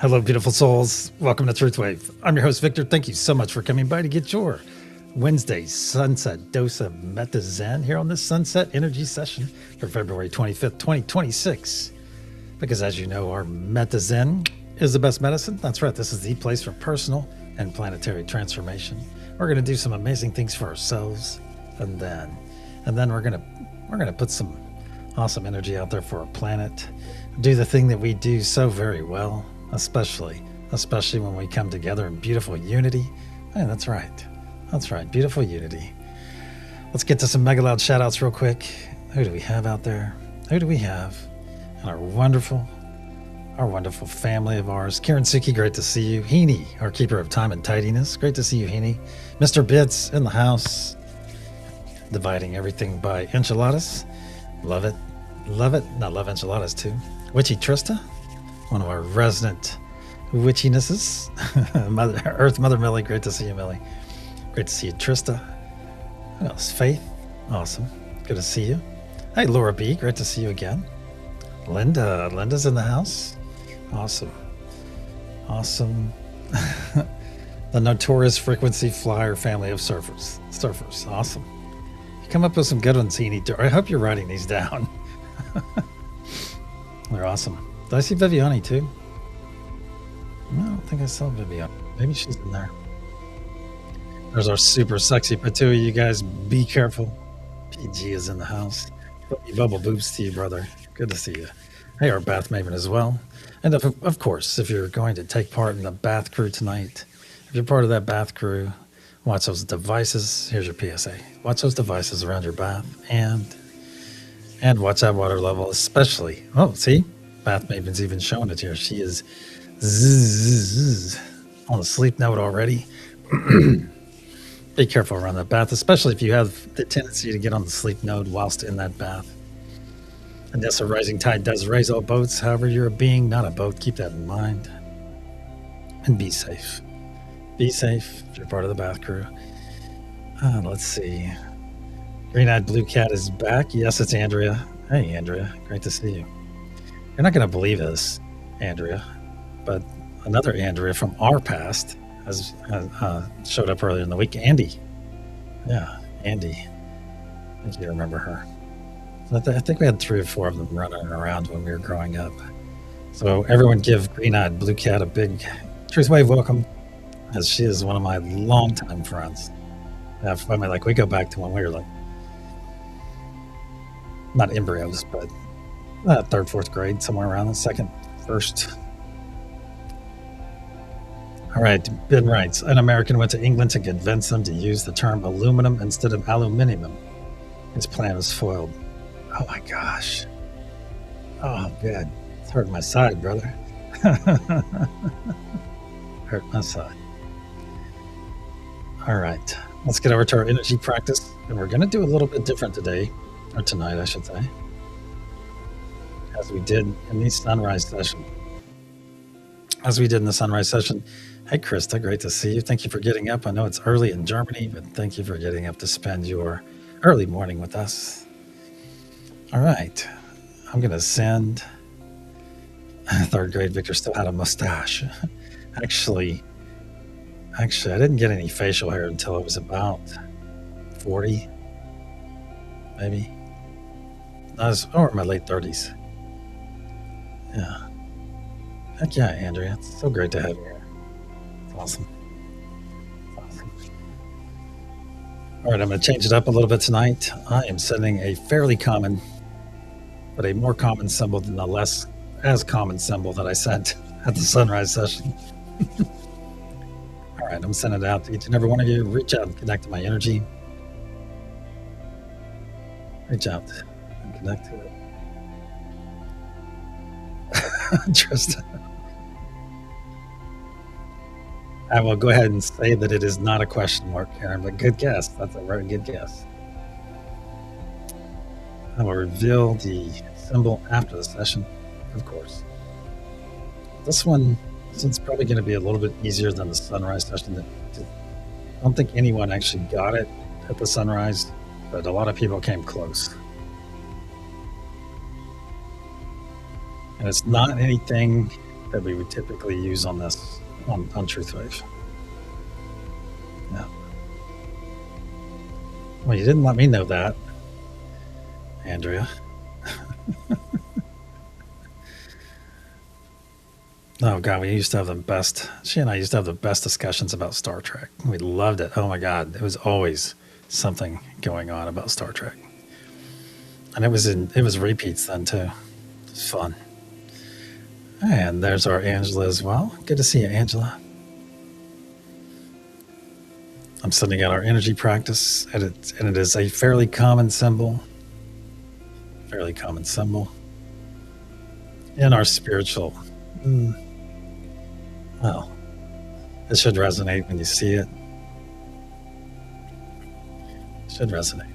Hello, beautiful souls. Welcome to TruthWave. I'm your host, Victor. Thank you so much for coming by to get your Wednesday sunset dose of Meta Zen here on this sunset energy session for February 25th, 2026. Because as you know, our Meta Zen is the best medicine. That's right. This is the place for personal and planetary transformation. We're going to do some amazing things for ourselves, and then we're going to put some awesome energy out there for our planet. Do the thing that we do so very well. Especially when we come together in beautiful unity. Hey, that's right. Beautiful unity. Let's get to some mega loud shout outs real quick. Who do we have out there? Who do we have? And our wonderful family of ours. Karen Suki, great to see you. Heaney, our keeper of time and tidiness. Great to see you, Heaney. Mr. Bits in the house. Dividing everything by enchiladas. Love it. I love enchiladas too. Witchy Trista, one of our resident witchinesses. Mother Millie, great to see you, Millie. Great to see you, Trista. Who else? Faith, awesome. Good to see you. Hey, Laura B, great to see you again. Linda's in the house. Awesome. The notorious frequency flyer family of surfers. Awesome. You come up with some good ones, Heaney. I hope you're writing these down. They're awesome. Did I see Viviani too? No, I don't think I saw Viviani. Maybe she's in there. There's our super sexy Patui. You guys be careful. PG is in the house. Bubble boobs to you, brother. Good to see you. Hey, our bath maven as well. And of course, if you're going to take part in the bath crew tonight, if you're part of that bath crew, watch those devices. Here's your PSA. Watch those devices around your bath and watch that water level, especially. Oh, see? Bath Maven's even showing it here. She is on the sleep note already. Be careful around that bath, especially if you have the tendency to get on the sleep node whilst in that bath. And yes, a rising tide does raise all boats. However, you're a being, not a boat. Keep that in mind. And be safe. Be safe if you're part of the bath crew. Let's see. Green-eyed blue cat is back. Yes, it's Andrea. Hey, Andrea. Great to see you. You're not going to believe this, Andrea, but another Andrea from our past has showed up earlier in the week. Andy. Yeah, Andy. I think you remember her. I think we had 3 or 4 of them running around when we were growing up. So everyone give Green-eyed blue cat a big TruthWave welcome, as she is one of my longtime friends. I mean, like, we go back to when we were like, not embryos, but 3rd, 4th grade, somewhere around the 2nd, 1st. All right, Ben writes, an American went to England to convince them to use the term aluminum instead of aluminium. His plan was foiled. Oh my gosh. Oh, good. It's hurting my side, brother. Hurt my side. All right, let's get over to our energy practice. And we're going to do a little bit different today, or tonight, I should say, as we did in the sunrise session. Hey, Krista, great to see you. Thank you for getting up. I know it's early in Germany, but thank you for getting up to spend your early morning with us. All right, I'm going to send 3rd grade Victor still had a mustache. Actually, I didn't get any facial hair until I was about 40, maybe. I was in my late 30s. Yeah. Heck yeah, Andrea. It's so great to have you here. It's awesome. All right, I'm going to change it up a little bit tonight. I am sending a fairly common, but a more common symbol than the less as common symbol that I sent at the sunrise session. All right, I'm sending it out to each and every one of you. Reach out and connect to my energy. Reach out and connect to it. Tristan. I will go ahead and say that it is not a question mark, Karen, but good guess. That's a very good guess. I will reveal the symbol after the session, of course. This one's probably going to be a little bit easier than the sunrise session. I don't think anyone actually got it at the sunrise, but a lot of people came close. And it's not anything that we would typically use on this, on TruthWave. Yeah. Well, you didn't let me know that, Andrea. Oh God, we used to have the best. She and I used to have the best discussions about Star Trek. We loved it. Oh my God, it was always something going on about Star Trek, and it was repeats then too. It was fun. And there's our Angela as well. Good to see you, Angela. I'm sending out our energy practice, and it is a fairly common symbol. Fairly common symbol in our spiritual. Well, it should resonate when you see it. It should resonate.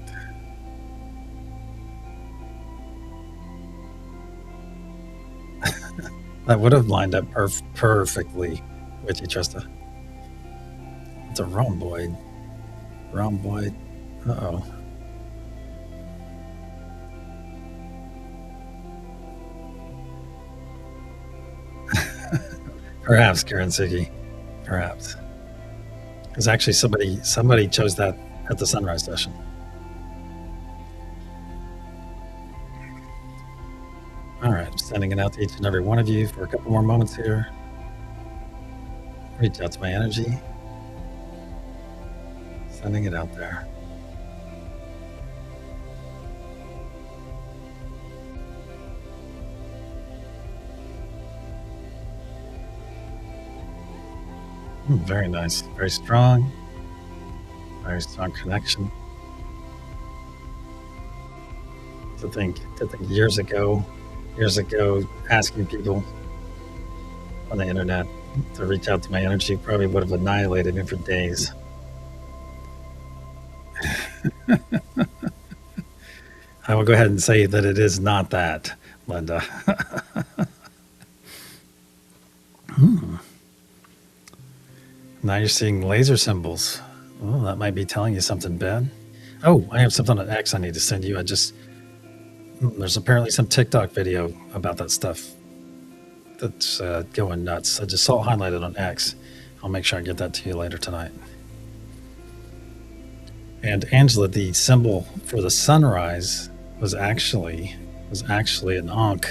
That would have lined up perfectly with you, Trista. It's a rhomboid. Rhomboid. Uh-oh. Perhaps, Karen Siggy. Perhaps. Because actually somebody chose that at the sunrise session. All right, I'm sending it out to each and every one of you for a couple more moments here. Reach out to my energy. Sending it out there. Very nice. Very strong. Very strong connection. To think years ago, asking people on the internet to reach out to my energy probably would have annihilated me for days. I will go ahead and say that it is not that, Linda. Now you're seeing laser symbols. Oh, that might be telling you something bad. Oh, I have something on X I need to send you. There's apparently some TikTok video about that stuff that's going nuts. I just saw it highlighted on X. I'll make sure I get that to you later tonight. And Angela, the symbol for the sunrise was actually an Ankh.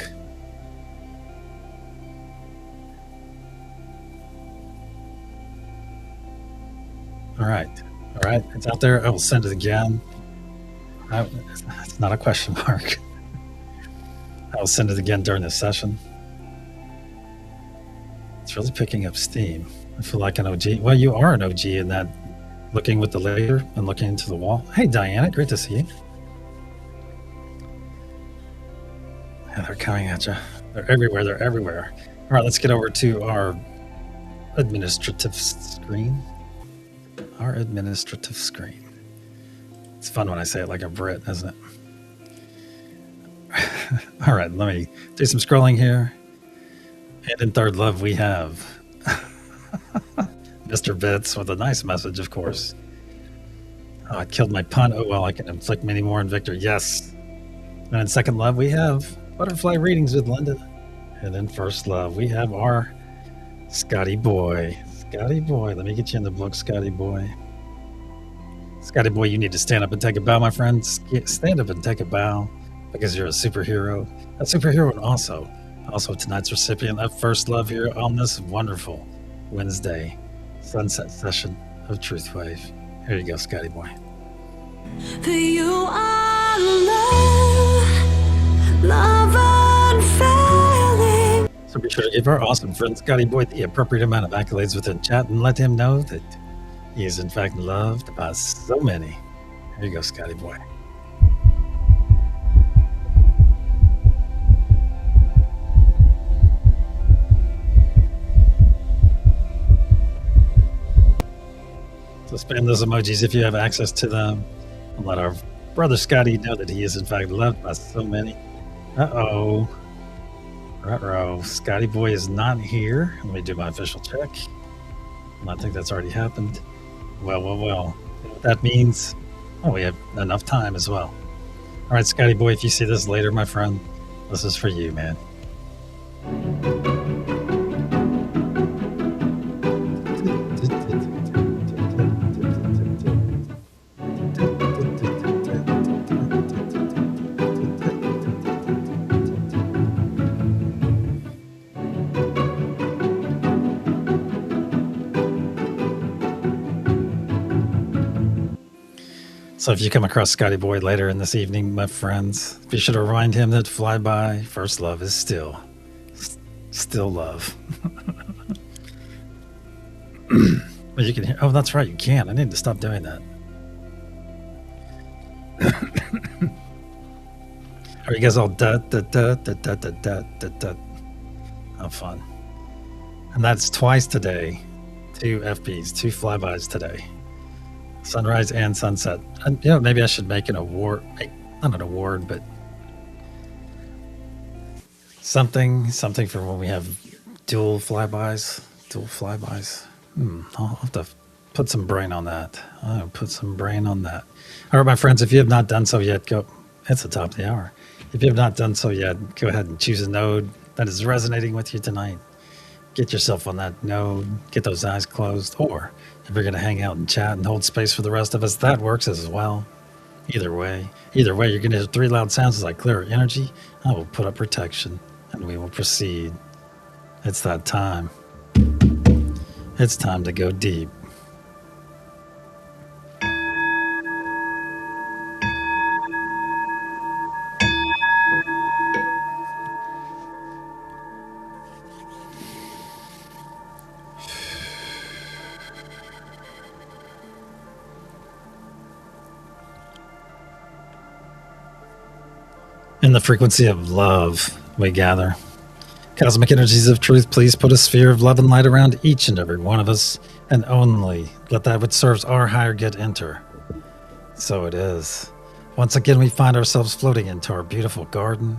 All right, it's out there. I will send it again. It's not a question mark. I will send it again during this session. It's really picking up steam. I feel like an OG. Well, you are an OG in that, looking with the laser and looking into the wall. Hey, Diana, great to see you. Yeah, they're coming at you. They're everywhere. All right, let's get over to our administrative screen. Our administrative screen. It's fun when I say it like a Brit, isn't it? All right, let me do some scrolling here. And in third love, we have Mr. Bits with a nice message, of course. Oh, I killed my pun. Oh, well, I can inflict many more on Victor. Yes. And in second love, we have butterfly readings with Linda. And in first love, we have our Scotty boy. Scotty boy, let me get you in the book, Scotty boy. Scotty boy, you need to stand up and take a bow, my friend. Stand up and take a bow because you're a superhero. A superhero, and also tonight's recipient of first love here on this wonderful Wednesday sunset session of TruthWave. Here you go, Scotty boy. You are love unfailing. So be sure to give our awesome friend Scotty boy the appropriate amount of accolades within chat and let him know that he is in fact loved by so many. Here you go, Scotty boy. So spam those emojis if you have access to them, and let our brother Scotty know that he is in fact loved by so many. Uh-oh. Ruh-roh. Scotty boy is not here. Let me do my official check. I think that's already happened. Well. You know what that means? Oh, we have enough time as well. All right, Scotty boy, if you see this later, my friend, this is for you, man. So if you come across Scotty Boy later in this evening, my friends, be sure to remind him that flyby first love is still love. But you can hear, oh, that's right, you can. I need to stop doing that. Are you guys all da da da da da da da da da? How fun. And that's twice today. 2 FBs, 2 flybys today. Sunrise and sunset. And maybe I should make an award, not an award, but something for when we have dual flybys. I'll have to put some brain on that. I'll put some brain on that. All right, my friends, if you have not done so yet, it's the top of the hour. If you have not done so yet, go ahead and choose a node that is resonating with you tonight. Get yourself on that node, get those eyes closed, or if you're going to hang out and chat and hold space for the rest of us, that works as well. Either way, you're going to hear 3 loud sounds as I clear our energy. I will put up protection, and we will proceed. It's that time. It's time to go deep. In the frequency of love, we gather. Cosmic energies of truth, please put a sphere of love and light around each and every one of us, and only let that which serves our higher good enter. So it is. Once again, we find ourselves floating into our beautiful garden.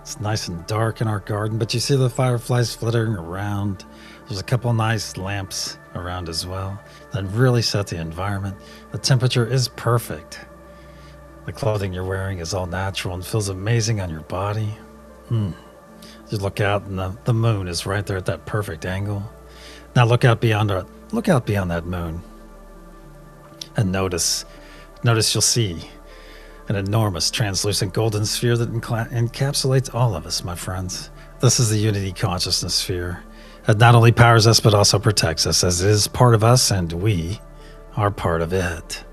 It's nice and dark in our garden, but you see the fireflies flittering around. There's a couple nice lamps around as well that really set the environment. The temperature is perfect. The clothing you're wearing is all natural and feels amazing on your body. Just look out, and the moon is right there at that perfect angle. Now look out beyond that moon, and notice you'll see an enormous translucent golden sphere that encapsulates all of us, my friends. This is the unity consciousness sphere. It not only powers us, but also protects us, as it is part of us, and we are part of it.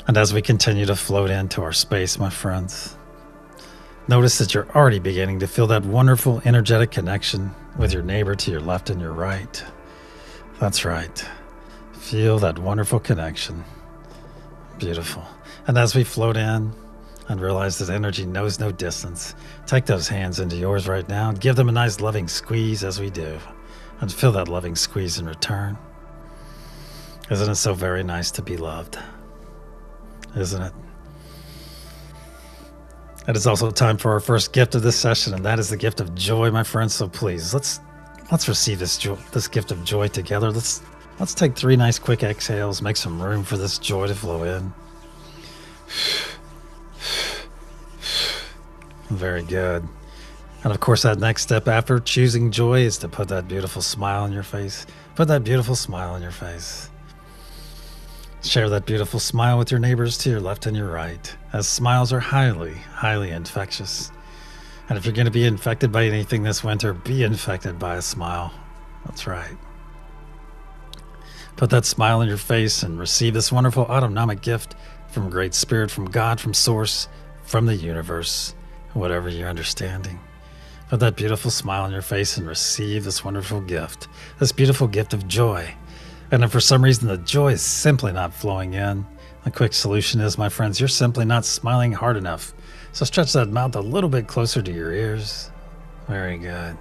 And as we continue to float into our space, my friends, notice that you're already beginning to feel that wonderful energetic connection with your neighbor to your left and your right. That's right. Feel that wonderful connection. Beautiful. And as we float in and realize that energy knows no distance, take those hands into yours right now and give them a nice loving squeeze as we do. And feel that loving squeeze in return. Isn't it so very nice to be loved? Isn't it? It is also time for our first gift of this session, and that is the gift of joy, my friends. So please, let's receive this gift of joy together. Let's take 3 nice quick exhales, make some room for this joy to flow in. Very good. And of course, that next step after choosing joy is to put that beautiful smile on your face. Put that beautiful smile on your face. Share that beautiful smile with your neighbors to your left and your right, as smiles are highly, highly infectious. And if you're going to be infected by anything this winter, be infected by a smile. That's right. Put that smile on your face and receive this wonderful autonomic gift from Great Spirit, from God, from Source, from the universe, whatever your understanding. Put that beautiful smile on your face and receive this wonderful gift, this beautiful gift of joy. And if for some reason the joy is simply not flowing in, the quick solution is, my friends, you're simply not smiling hard enough. So stretch that mouth a little bit closer to your ears. Very good.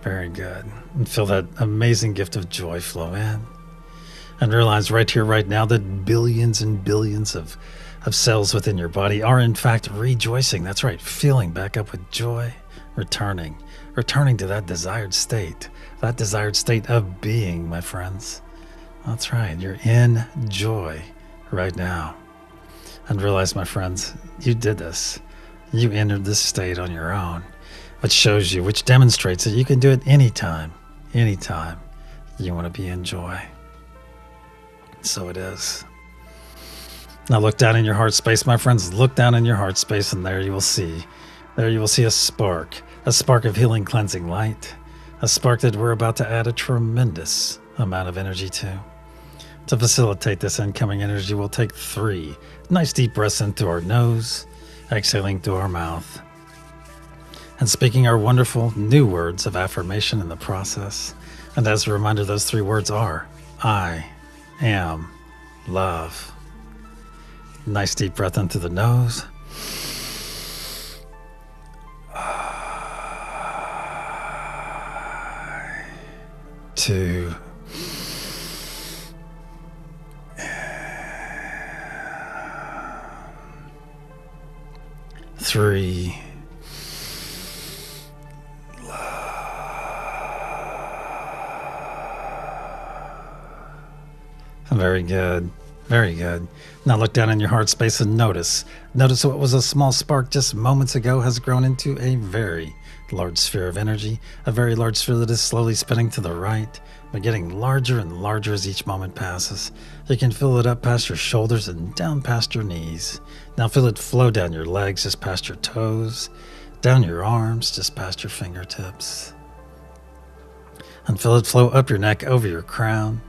Very good. And feel that amazing gift of joy flow in. And realize right here, right now, that billions and billions of cells within your body are in fact rejoicing. That's right, filling back up with joy, returning to that desired state of being, my friends. That's right, you're in joy right now. And realize, my friends, you did this. You entered this state on your own, which demonstrates that you can do it anytime you want to be in joy. So it is. Now look down in your heart space, my friends. Look down in your heart space, and there you will see a spark of healing, cleansing light, a spark that we're about to add a tremendous amount of energy to. To facilitate this incoming energy, we'll take 3 nice deep breaths in through our nose, exhaling through our mouth, and speaking our wonderful new words of affirmation in the process. And as a reminder, those 3 words are, I am love. Nice deep breath in through the nose. 2, 3. Very good. Very good. Now look down in your heart space and notice. Notice what was a small spark just moments ago has grown into a very large sphere of energy, a very large sphere that is slowly spinning to the right, but getting larger and larger as each moment passes. You can feel it up past your shoulders and down past your knees. Now feel it flow down your legs, just past your toes, down your arms, just past your fingertips. And feel it flow up your neck, over your crown,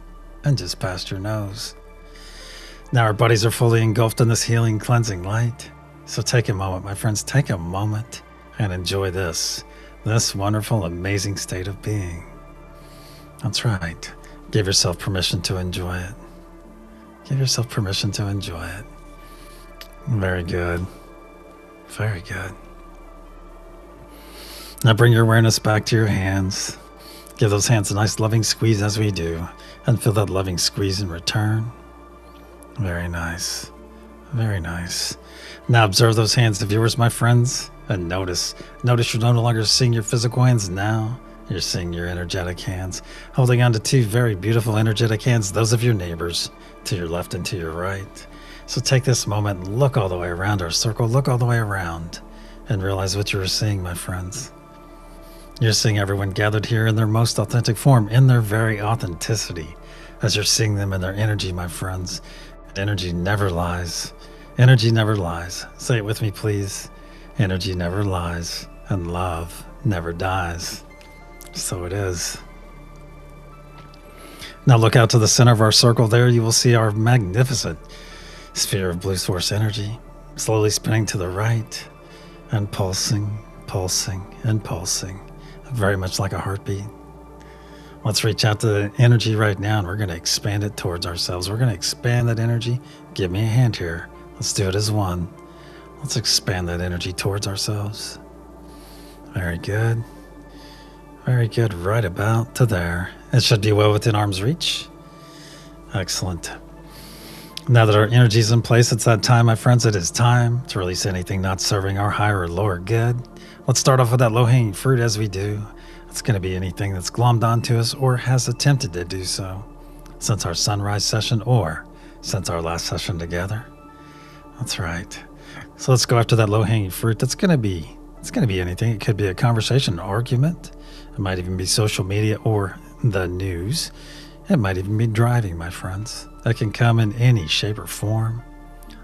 and just past your nose. Now our bodies are fully engulfed in this healing, cleansing light. So take a moment, my friends, take a moment and enjoy this wonderful, amazing state of being. That's right. Give yourself permission to enjoy it. Give yourself permission to enjoy it. Very good. Very good. Now bring your awareness back to your hands. Give those hands a nice loving squeeze as we do, and feel that loving squeeze in return. Very nice. Very nice. Now observe those hands, the viewers, my friends, and notice. Notice you're no longer seeing your physical hands now. You're seeing your energetic hands, holding on to 2 very beautiful energetic hands, those of your neighbors, to your left and to your right. So take this moment and look all the way around our circle, look all the way around, and realize what you're seeing, my friends. You're seeing everyone gathered here in their most authentic form, in their very authenticity, as you're seeing them in their energy, my friends. And energy never lies. Energy never lies. Say it with me, please. Energy never lies, and love never dies. So it is. Now look out to the center of our circle. There you will see our magnificent sphere of blue source energy, slowly spinning to the right and pulsing, pulsing, and pulsing, very much like a heartbeat. Let's reach out to the energy right now, and we're going to expand it towards ourselves. We're going to expand that energy. Give me a hand here. Let's do it as one. Let's expand that energy towards ourselves. Very good. Very good. Right about to there. It should be well within arm's reach. Excellent. Now that our energy is in place, it's that time, my friends. It is time to release anything not serving our higher or lower good. Let's start off with that low-hanging fruit as we do. It's going to be anything that's glommed onto us or has attempted to do so since our sunrise session or since our last session together. That's right. So let's go after that low-hanging fruit. It's going to be anything. It could be a conversation, an argument. It might even be social media or the news. It might even be driving, my friends. That can come in any shape or form.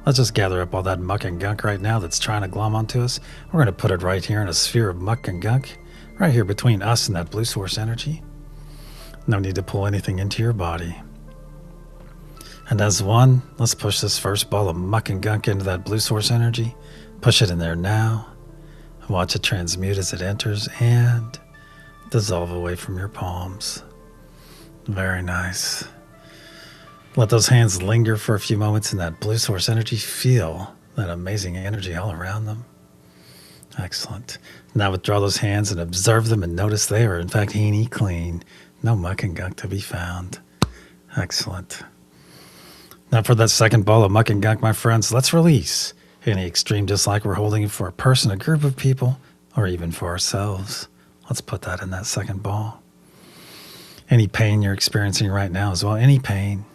Let's just gather up all that muck and gunk right now that's trying to glom onto us. We're going to put it right here in a sphere of muck and gunk, right here between us and that blue source energy. No need to pull anything into your body. And as one, let's push this first ball of muck and gunk into that blue source energy. Push it in there now. Watch it transmute as it enters and dissolve away from your palms. Very nice. Let those hands linger for a few moments in that blue source energy. Feel that amazing energy all around them. Excellent. Now withdraw those hands and observe them and notice they are in fact handy clean. No muck and gunk to be found. Excellent. Now for that second ball of muck and gunk, my friends, let's release any extreme dislike we're holding for a person, a group of people, or even for ourselves. Let's put that in that second ball. Any pain you're experiencing right now as well, any pain,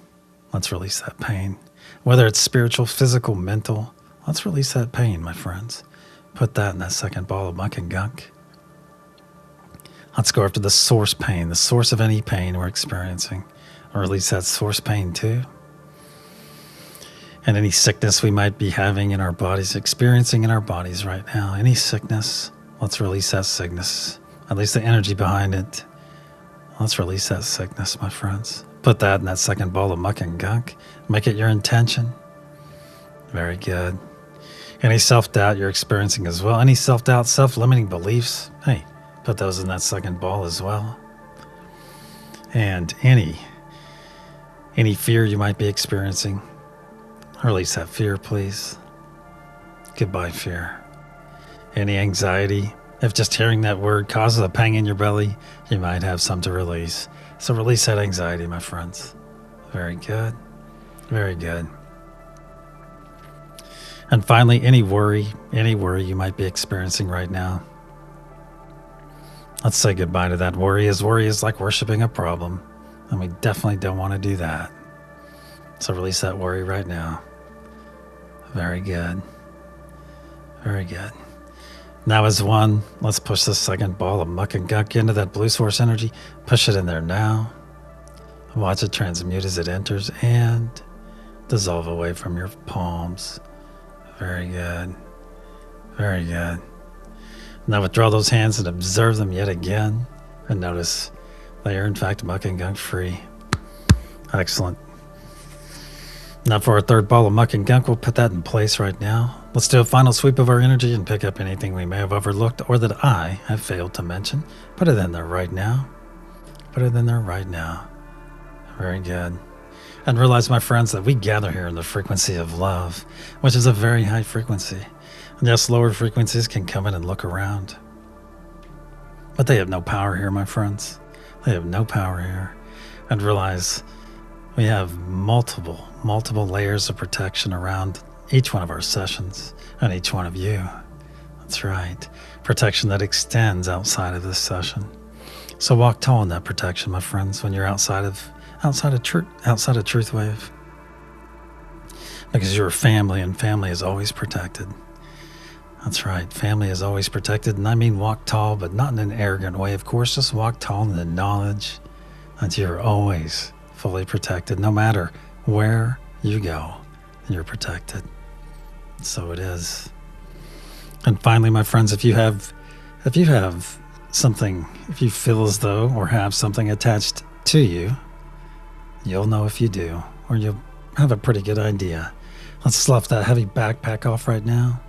let's release that pain. Whether it's spiritual, physical, mental, let's release that pain, my friends. Put that in that second ball of muck and gunk. Let's go after the source pain, the source of any pain we're experiencing. Or release that source pain too. And any sickness we might be having in our bodies, experiencing in our bodies right now. Any sickness, let's release that sickness. At least the energy behind it. Let's release that sickness, my friends. Put that in that second ball of muck and gunk. Make it your intention. Very good. Any self-doubt you're experiencing as well, any self-doubt, self-limiting beliefs, hey, put those in that second ball as well. And any fear you might be experiencing, release that fear, please. Goodbye, fear. Any anxiety, if just hearing that word causes a pang in your belly, you might have some to release. So release that anxiety, my friends. Very good. Very good. And finally, any worry you might be experiencing right now. Let's say goodbye to that worry, as worry is like worshiping a problem, and we definitely don't want to do that. So release that worry right now. Very good. Very good. Now as one, let's push this second ball of muck and gunk into that blue source energy. Push it in there now. Watch it transmute as it enters and dissolve away from your palms. Very good. Very good. Now withdraw those hands and observe them yet again. And notice they are in fact muck and gunk free. Excellent. Now for our third ball of muck and gunk, we'll put that in place right now. Let's do a final sweep of our energy and pick up anything we may have overlooked or that I have failed to mention. Put it in there right now. Put it in there right now. Very good. And realize, my friends, that we gather here in the frequency of love, which is a very high frequency. And yes, lower frequencies can come in and look around. But they have no power here, my friends. They have no power here. And realize we have multiple layers of protection around each one of our sessions and each one of you. That's right. Protection that extends outside of this session. So walk tall in that protection, my friends, when you're outside of TruthWave. Because you're a family, and family is always protected. That's right. Family is always protected. And I mean walk tall, but not in an arrogant way, of course. Just walk tall in the knowledge that you're always fully protected. No matter where you go, you're protected. So it is. And finally, my friends, if you have something, if you feel as though or have something attached to you, you'll know if you do, or you'll have a pretty good idea. Let's slough that heavy backpack off right now.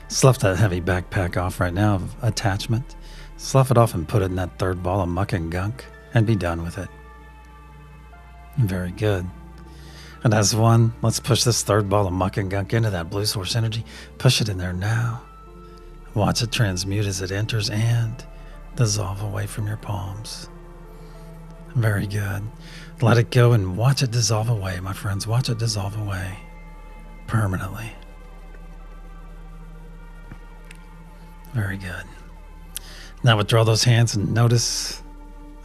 Slough that heavy backpack off right now of attachment. Slough it off and put it in that third ball of muck and gunk and be done with it. Very good. And as one, let's push this third ball of muck and gunk into that blue source energy. Push it in there now. Watch it transmute as it enters and dissolve away from your palms. Very good. Let it go and watch it dissolve away, my friends. Watch it dissolve away permanently. Very good. Now withdraw those hands and notice,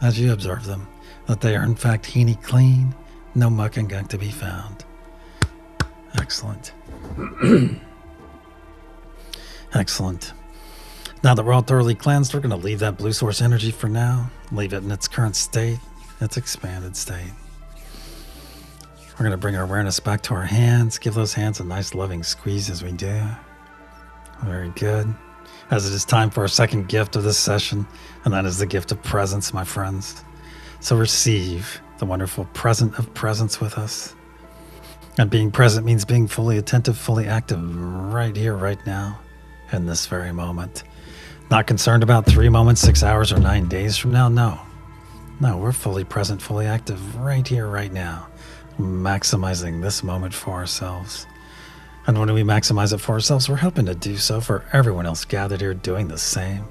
as you observe them, that they are in fact heeny clean, no muck and gunk to be found. Excellent. Excellent. Now that we're all thoroughly cleansed, we're going to leave that blue source energy for now. Leave it in its current state, its expanded state. We're going to bring our awareness back to our hands. Give those hands a nice loving squeeze as we do. Very good. As it is time for our second gift of this session, and that is the gift of presence, my friends. So receive the wonderful present of presence with us. And being present means being fully attentive, fully active right here, right now, in this very moment. Not concerned about 3 moments, 6 hours, or 9 days from now. No, we're fully present, fully active right here, right now, maximizing this moment for ourselves. And when we maximize it for ourselves, we're helping to do so for everyone else gathered here doing the same.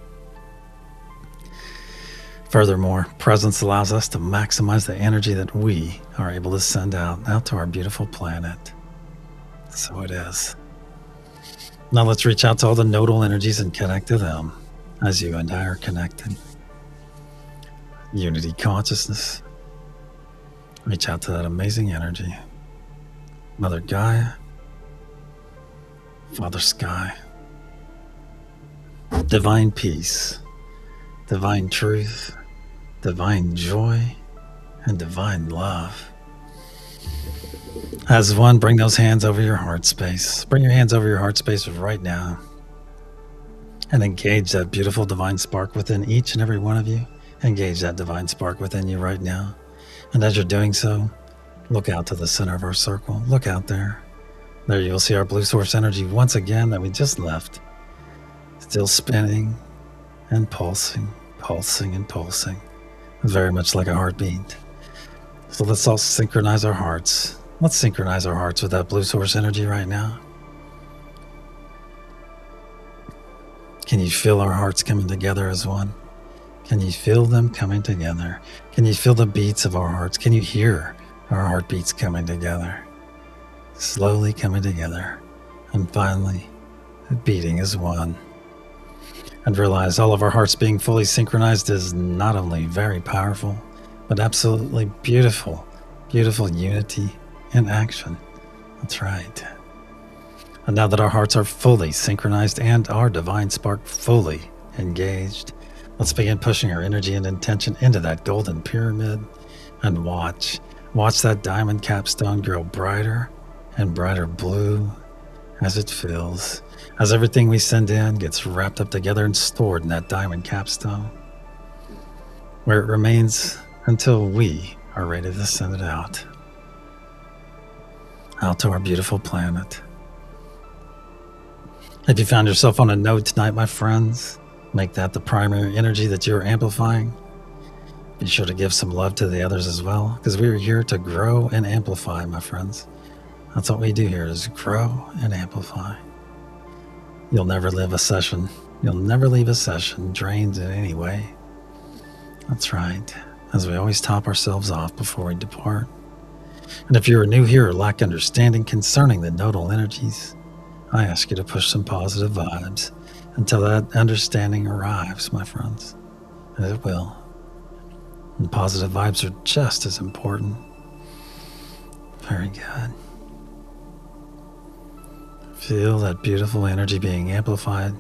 Furthermore, presence allows us to maximize the energy that we are able to send out to our beautiful planet. So it is. Now let's reach out to all the nodal energies and connect to them as you and I are connected. Unity consciousness. Reach out to that amazing energy. Mother Gaia, Father Sky, divine peace, divine truth, divine joy, and divine love. As one, bring those hands over your heart space. Bring your hands over your heart space right now and engage that beautiful divine spark within each and every one of you. Engage that divine spark within you right now. And as you're doing so, look out to the center of our circle. Look out there. There you'll see our blue source energy once again that we just left. Still spinning and pulsing, pulsing and pulsing. Very much like a heartbeat. So let's all synchronize our hearts. Let's synchronize our hearts with that blue source energy right now. Can you feel our hearts coming together as one? Can you feel them coming together? Can you feel the beats of our hearts? Can you hear our heartbeats coming together? Slowly coming together, and finally beating as one. And realize all of our hearts being fully synchronized is not only very powerful, but absolutely beautiful, beautiful unity in action. That's right. And now that our hearts are fully synchronized and our divine spark fully engaged, let's begin pushing our energy and intention into that golden pyramid and watch that diamond capstone grow brighter and brighter blue as it fills, as everything we send in gets wrapped up together and stored in that diamond capstone, where it remains until we are ready to send it out to our beautiful planet. If you found yourself on a node tonight, my friends, make that the primary energy that you're amplifying. Be sure to give some love to the others as well, because we are here to grow and amplify, my friends. That's what we do here, is grow and amplify. You'll never leave a session drained in any way. That's right, as we always top ourselves off before we depart. And if you're new here or lack understanding concerning the nodal energies, I ask you to push some positive vibes until that understanding arrives, my friends. And it will. And positive vibes are just as important. Very good. Feel that beautiful energy being amplified.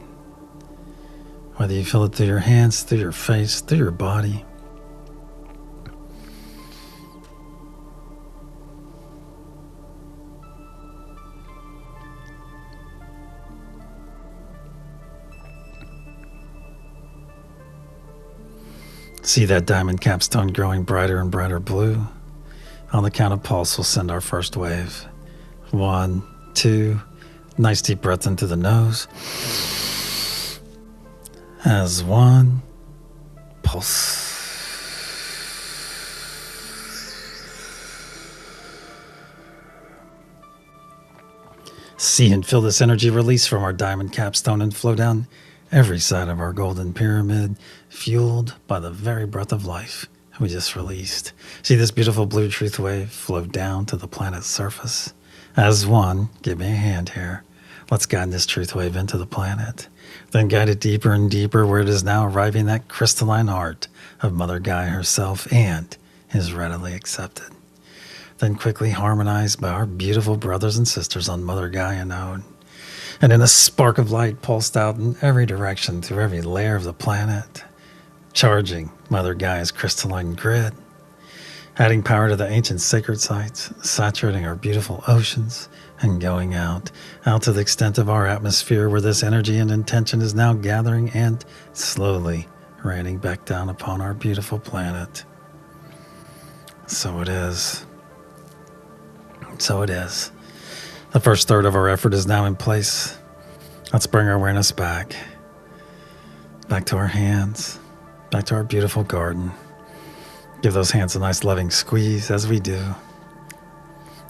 Whether you feel it through your hands, through your face, through your body. See that diamond capstone growing brighter and brighter blue. On the count of pulse, we'll send our first wave. 1, 2, nice deep breath into the nose. As 1, pulse. See and feel this energy release from our diamond capstone and flow down every side of our golden pyramid, fueled by the very breath of life we just released. See this beautiful blue truth wave flow down to the planet's surface. As one, give me a hand here. Let's guide this truth wave into the planet. Then guide it deeper and deeper where it is now arriving that crystalline heart of Mother Gaia herself and is readily accepted. Then quickly harmonized by our beautiful brothers and sisters on Mother Gaia node. And in a spark of light pulsed out in every direction through every layer of the planet, charging Mother Gaia's crystalline grid, adding power to the ancient sacred sites, saturating our beautiful oceans, and going out to the extent of our atmosphere where this energy and intention is now gathering and slowly raining back down upon our beautiful planet. So it is. So it is. The first third of our effort is now in place. Let's bring our awareness back to our hands, back to our beautiful garden. Give those hands a nice loving squeeze as we do.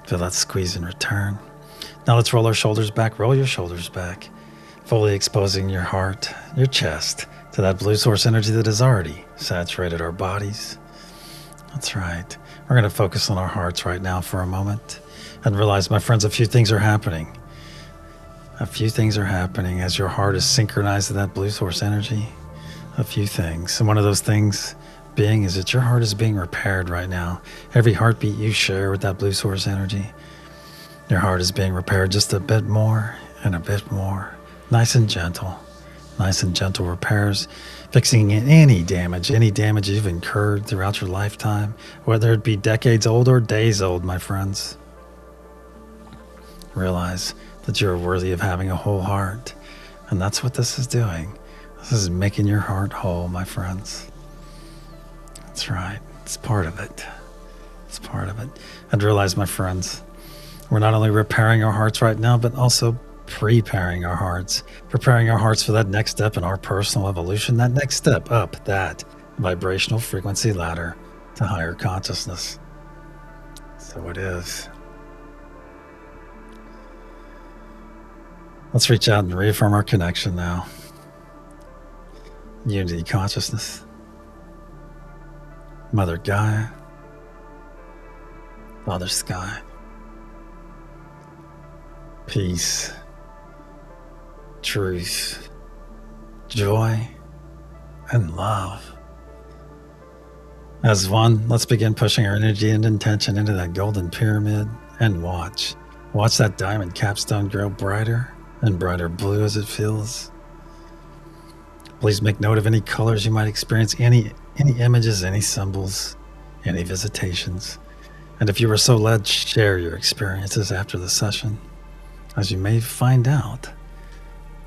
Feel that squeeze in return. Now let's roll our shoulders back, roll your shoulders back, fully exposing your heart, your chest to that blue source energy that has already saturated our bodies. That's right. We're going to focus on our hearts right now for a moment. And realize, my friends, a few things are happening. A few things are happening as your heart is synchronized to that blue source energy. A few things. And one of those things being is that your heart is being repaired right now. Every heartbeat you share with that blue source energy, your heart is being repaired just a bit more and a bit more. Nice and gentle repairs, fixing any damage you've incurred throughout your lifetime, whether it be decades old or days old, my friends. Realize that you're worthy of having a whole heart. And that's what this is doing. This is making your heart whole, my friends. That's right. It's part of it. It's part of it. And realize, my friends, we're not only repairing our hearts right now, but also preparing our hearts for that next step in our personal evolution, that next step up that vibrational frequency ladder to higher consciousness. So it is. Let's reach out and reaffirm our connection now. Unity consciousness. Mother Gaia. Father Sky. Peace. Truth. Joy. And love. As one, let's begin pushing our energy and intention into that golden pyramid and watch. Watch that diamond capstone grow brighter and brighter blue as it fills. Please make note of any colors you might experience, any images, any symbols, any visitations. And if you were so led, share your experiences after the session, as you may find out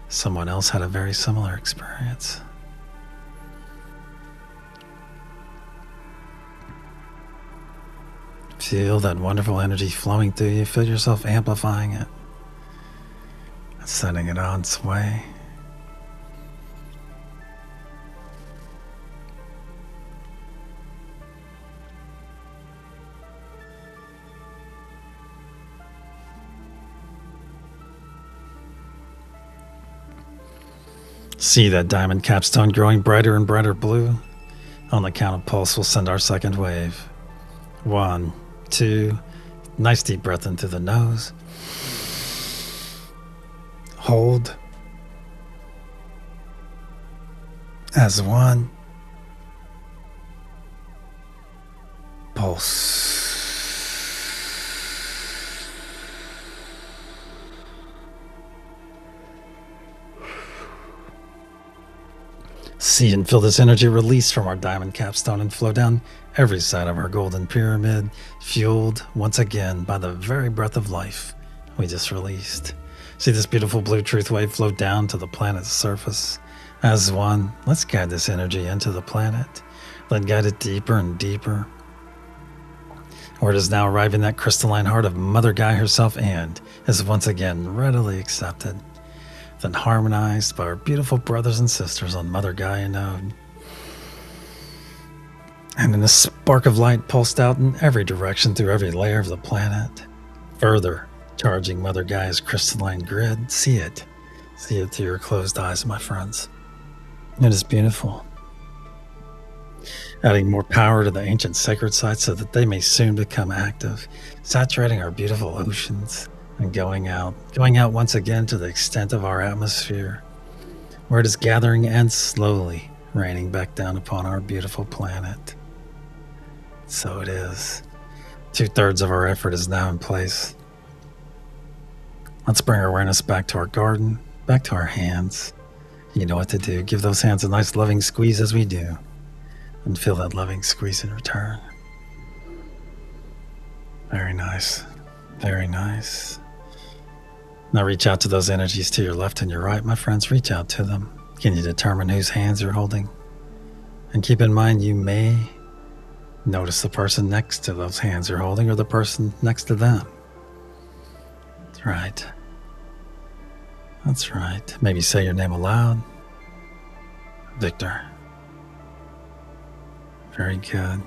someone else had a very similar experience. Feel that wonderful energy flowing through you. Feel yourself amplifying it and sending it on its way. See that diamond capstone growing brighter and brighter blue. On the count of pulse, we'll send our second wave. 1, 2, nice deep breath in through the nose. Hold. As 1. Pulse. See and feel this energy release from our diamond capstone and flow down every side of our golden pyramid, fueled once again by the very breath of life we just released. See this beautiful blue truth wave flow down to the planet's surface. As one, let's guide this energy into the planet. Let guide it deeper and deeper, where it is now arriving that crystalline heart of Mother Gaia herself and is once again readily accepted, then harmonized by our beautiful brothers and sisters on Mother Gaia node. And in a spark of light pulsed out in every direction through every layer of the planet, further charging Mother Gaia's crystalline grid. See it through your closed eyes, my friends. It is beautiful. Adding more power to the ancient sacred sites so that they may soon become active, saturating our beautiful oceans and going out once again to the extent of our atmosphere, where it is gathering and slowly raining back down upon our beautiful planet. So it is. 2/3 of our effort is now in place. Let's bring our awareness back to our garden, back to our hands. You know what to do. Give those hands a nice loving squeeze as we do, and feel that loving squeeze in return. Very nice. Very nice. Now reach out to those energies to your left and your right, my friends. Reach out to them. Can you determine whose hands you're holding? And keep in mind, you may notice the person next to those hands you're holding or the person next to them. That's right. That's right. Maybe say your name aloud. Victor. Very good.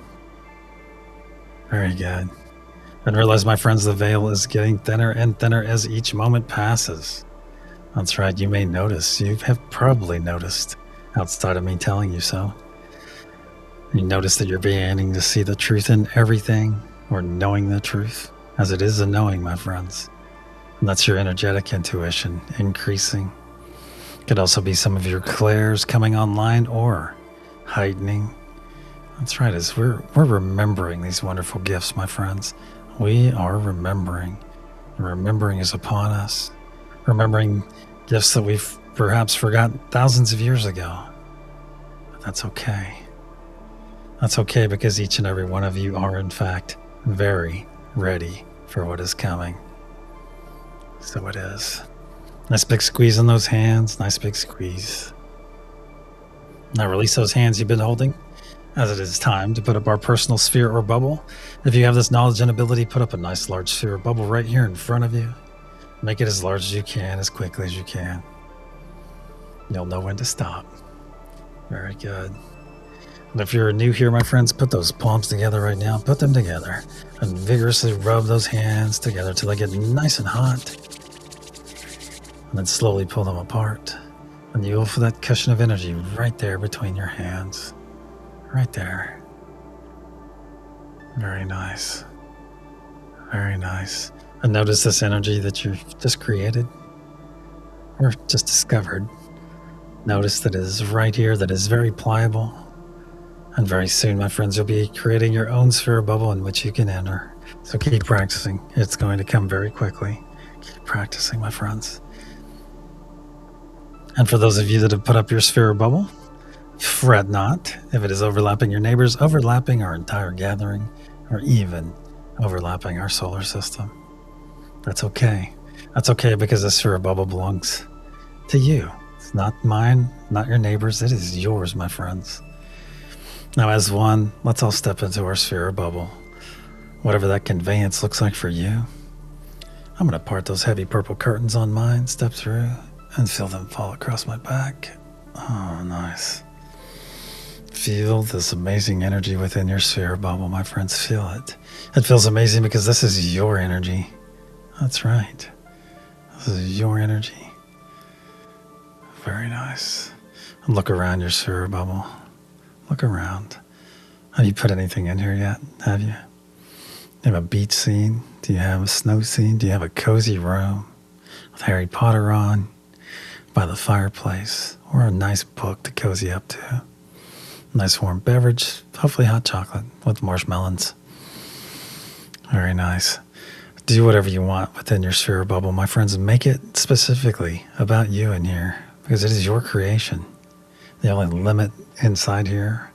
Very good. And realize, my friends, the veil is getting thinner and thinner as each moment passes. That's right. You may notice. You have probably noticed, outside of me telling you so. You notice that you're beginning to see the truth in everything, or knowing the truth, as it is a knowing, my friends. And that's your energetic intuition increasing. Could also be some of your clairs coming online or heightening. That's right, as we're remembering these wonderful gifts, my friends. We are remembering. And remembering is upon us. Remembering gifts that we've perhaps forgotten thousands of years ago. But that's okay. That's okay, because each and every one of you are, in fact, very ready for what is coming. So it is. Nice big squeeze on those hands. Nice big squeeze. Now release those hands you've been holding as it is time to put up our personal sphere or bubble. If you have this knowledge and ability, put up a nice large sphere or bubble right here in front of you. Make it as large as you can, as quickly as you can. You'll know when to stop. Very good. And if you're new here, my friends, put those palms together right now. Put them together and vigorously rub those hands together till they get nice and hot. And then slowly pull them apart. And you'll feel that cushion of energy right there between your hands. Right there. Very nice. Very nice. And notice this energy that you've just created or just discovered. Notice that it is right here, that is very pliable. And very soon, my friends, you'll be creating your own sphere bubble in which you can enter. So keep practicing. It's going to come very quickly. Keep practicing, my friends. And for those of you that have put up your sphere bubble, fret not if it is overlapping your neighbors, overlapping our entire gathering, or even overlapping our solar system. That's okay. That's okay because the sphere bubble belongs to you. It's not mine, not your neighbors. It is yours, my friends. Now, as one, let's all step into our sphere bubble. Whatever that conveyance looks like for you. I'm going to part those heavy purple curtains on mine, step through, and feel them fall across my back. Oh, nice. Feel this amazing energy within your sphere bubble, my friends. Feel it. It feels amazing because this is your energy. That's right. This is your energy. Very nice. And look around your sphere bubble. Look around. Have you put anything in here yet? Have you? Do you have a beach scene? Do you have a snow scene? Do you have a cozy room with Harry Potter on by the fireplace? Or a nice book to cozy up to? A nice warm beverage, hopefully hot chocolate with marshmallows. Very nice. Do whatever you want within your sphere bubble, my friends. Make it specifically about you in here because it is your creation. The only limit inside here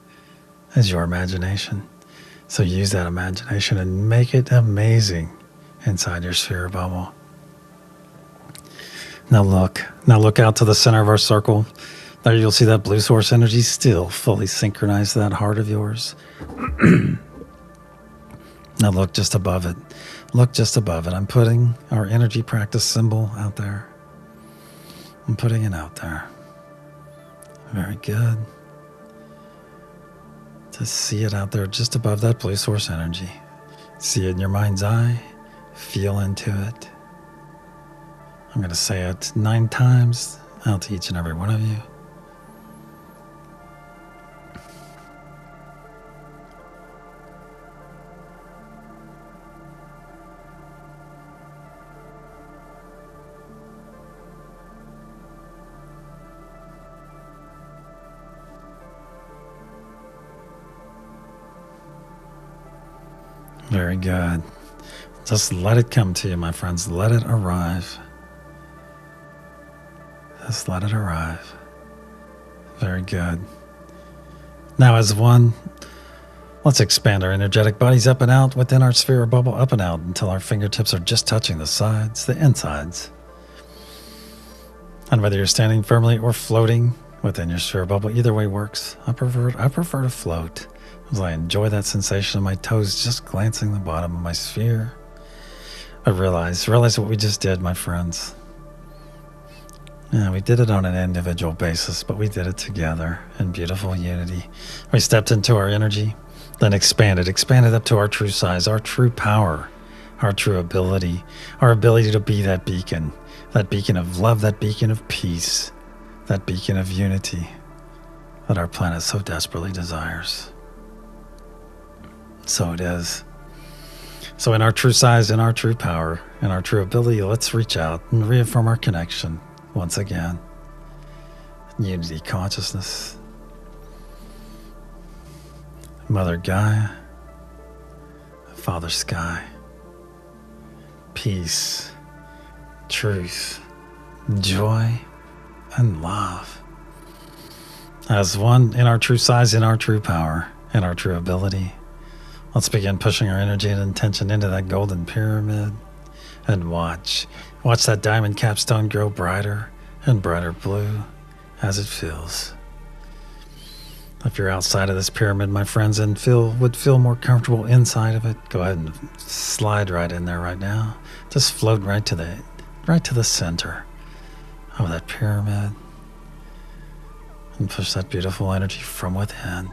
is your imagination. So use that imagination and make it amazing inside your sphere bubble. Now look out to the center of our circle. There you'll see that blue source energy still fully synchronized to that heart of yours. Now look just above it. Look just above it. I'm putting our energy practice symbol out there. I'm putting it out there. Very good. Just see it out there just above that blue source energy. See it in your mind's eye. Feel into it. I'm going to say it 9 times out to each and every one of you. Very good. Just let it come to you, my friends. Let it arrive. Just let it arrive. Very good. Now, as one, let's expand our energetic bodies up and out within our sphere or bubble, up and out until our fingertips are just touching the sides, the insides. And whether you're standing firmly or floating within your sphere or bubble, either way works. I prefer to float. As I enjoy that sensation of my toes just glancing the bottom of my sphere. But realize what we just did, my friends. Yeah, we did it on an individual basis, but we did it together in beautiful unity. We stepped into our energy, then expanded up to our true size, our true power, our true ability, our ability to be that beacon of love, that beacon of peace, that beacon of unity that our planet so desperately desires. So it is. So in our true size, in our true power, in our true ability, let's reach out and reaffirm our connection once again. Unity consciousness. Mother Gaia. Father Sky. Peace. Truth. Joy. And love. As one in our true size, in our true power, in our true ability. Let's begin pushing our energy and intention into that golden pyramid and watch that diamond capstone grow brighter and brighter blue as it fills. If you're outside of this pyramid, my friends, and would feel more comfortable inside of it, go ahead and slide right in there right now. Just float right to the center of that pyramid and push that beautiful energy from within.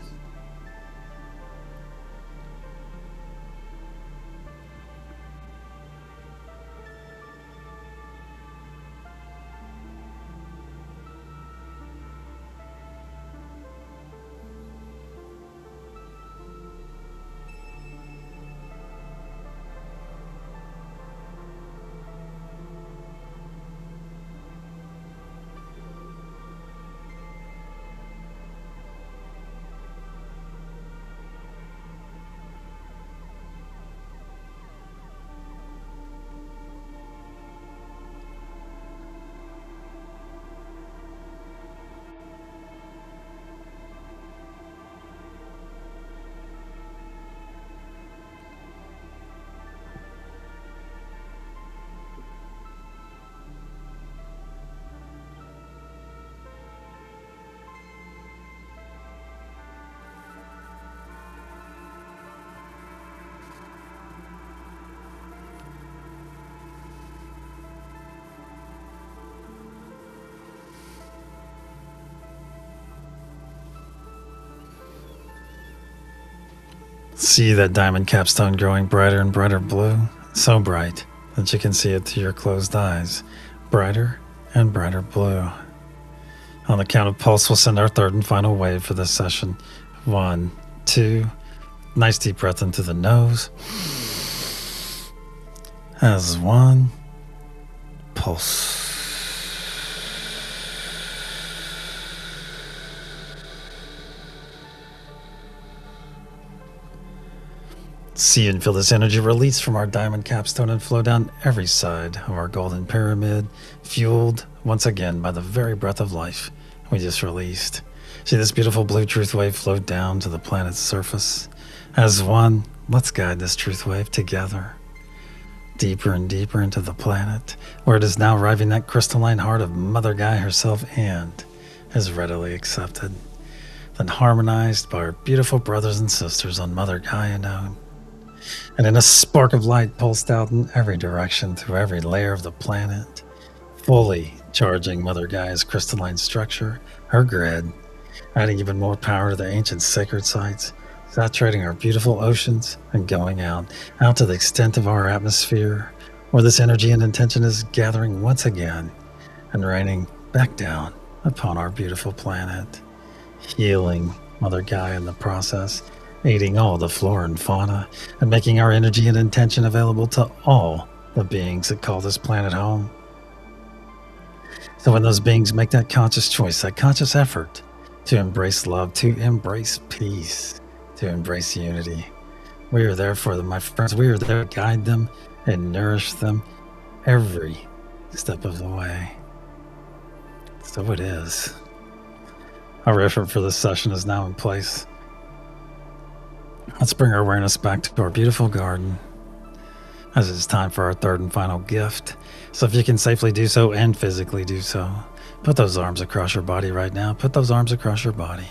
See that diamond capstone growing brighter and brighter blue, so bright that you can see it through your closed eyes, brighter and brighter blue. On the count of pulse, we'll send our third and final wave for this session. 1, 2, nice deep breath into the nose. As 1, pulse. See and feel this energy release from our diamond capstone and flow down every side of our golden pyramid, fueled once again by the very breath of life we just released. See this beautiful blue truth wave float down to the planet's surface. As 1, let's guide this truth wave together, deeper and deeper into the planet, where it is now arriving that crystalline heart of Mother Gaia herself and is readily accepted, then harmonized by our beautiful brothers and sisters on Mother Gaia node. And in a spark of light pulsed out in every direction through every layer of the planet, fully charging Mother Gaia's crystalline structure, her grid, adding even more power to the ancient sacred sites, saturating our beautiful oceans and going out to the extent of our atmosphere, where this energy and intention is gathering once again and raining back down upon our beautiful planet, healing Mother Gaia in the process, aiding all the flora and fauna, and making our energy and intention available to all the beings that call this planet home. So when those beings make that conscious choice, that conscious effort to embrace love, to embrace peace, to embrace unity, we are there for them, my friends. We are there to guide them and nourish them every step of the way. So it is. Our effort for this session is now in place. Let's bring our awareness back to our beautiful garden, as it's time for our third and final gift. So if you can safely do so and physically do so, put those arms across your body right now. Put those arms across your body.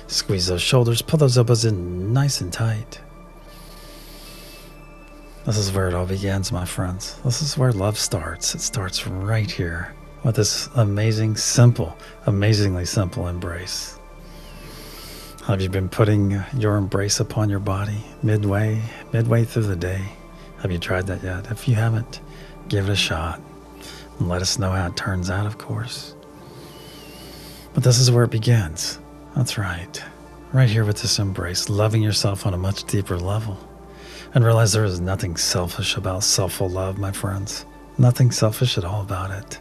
Squeeze those shoulders. Pull those elbows in nice and tight. This is where it all begins, my friends. This is where love starts. It starts right here with this amazingly simple embrace. Have you been putting your embrace upon your body midway through the day? Have you tried that yet? If you haven't, give it a shot and let us know how it turns out, of course. But this is where it begins. That's right. Right here with this embrace, loving yourself on a much deeper level. And realize there is nothing selfish about selfful love, my friends. Nothing selfish at all about it.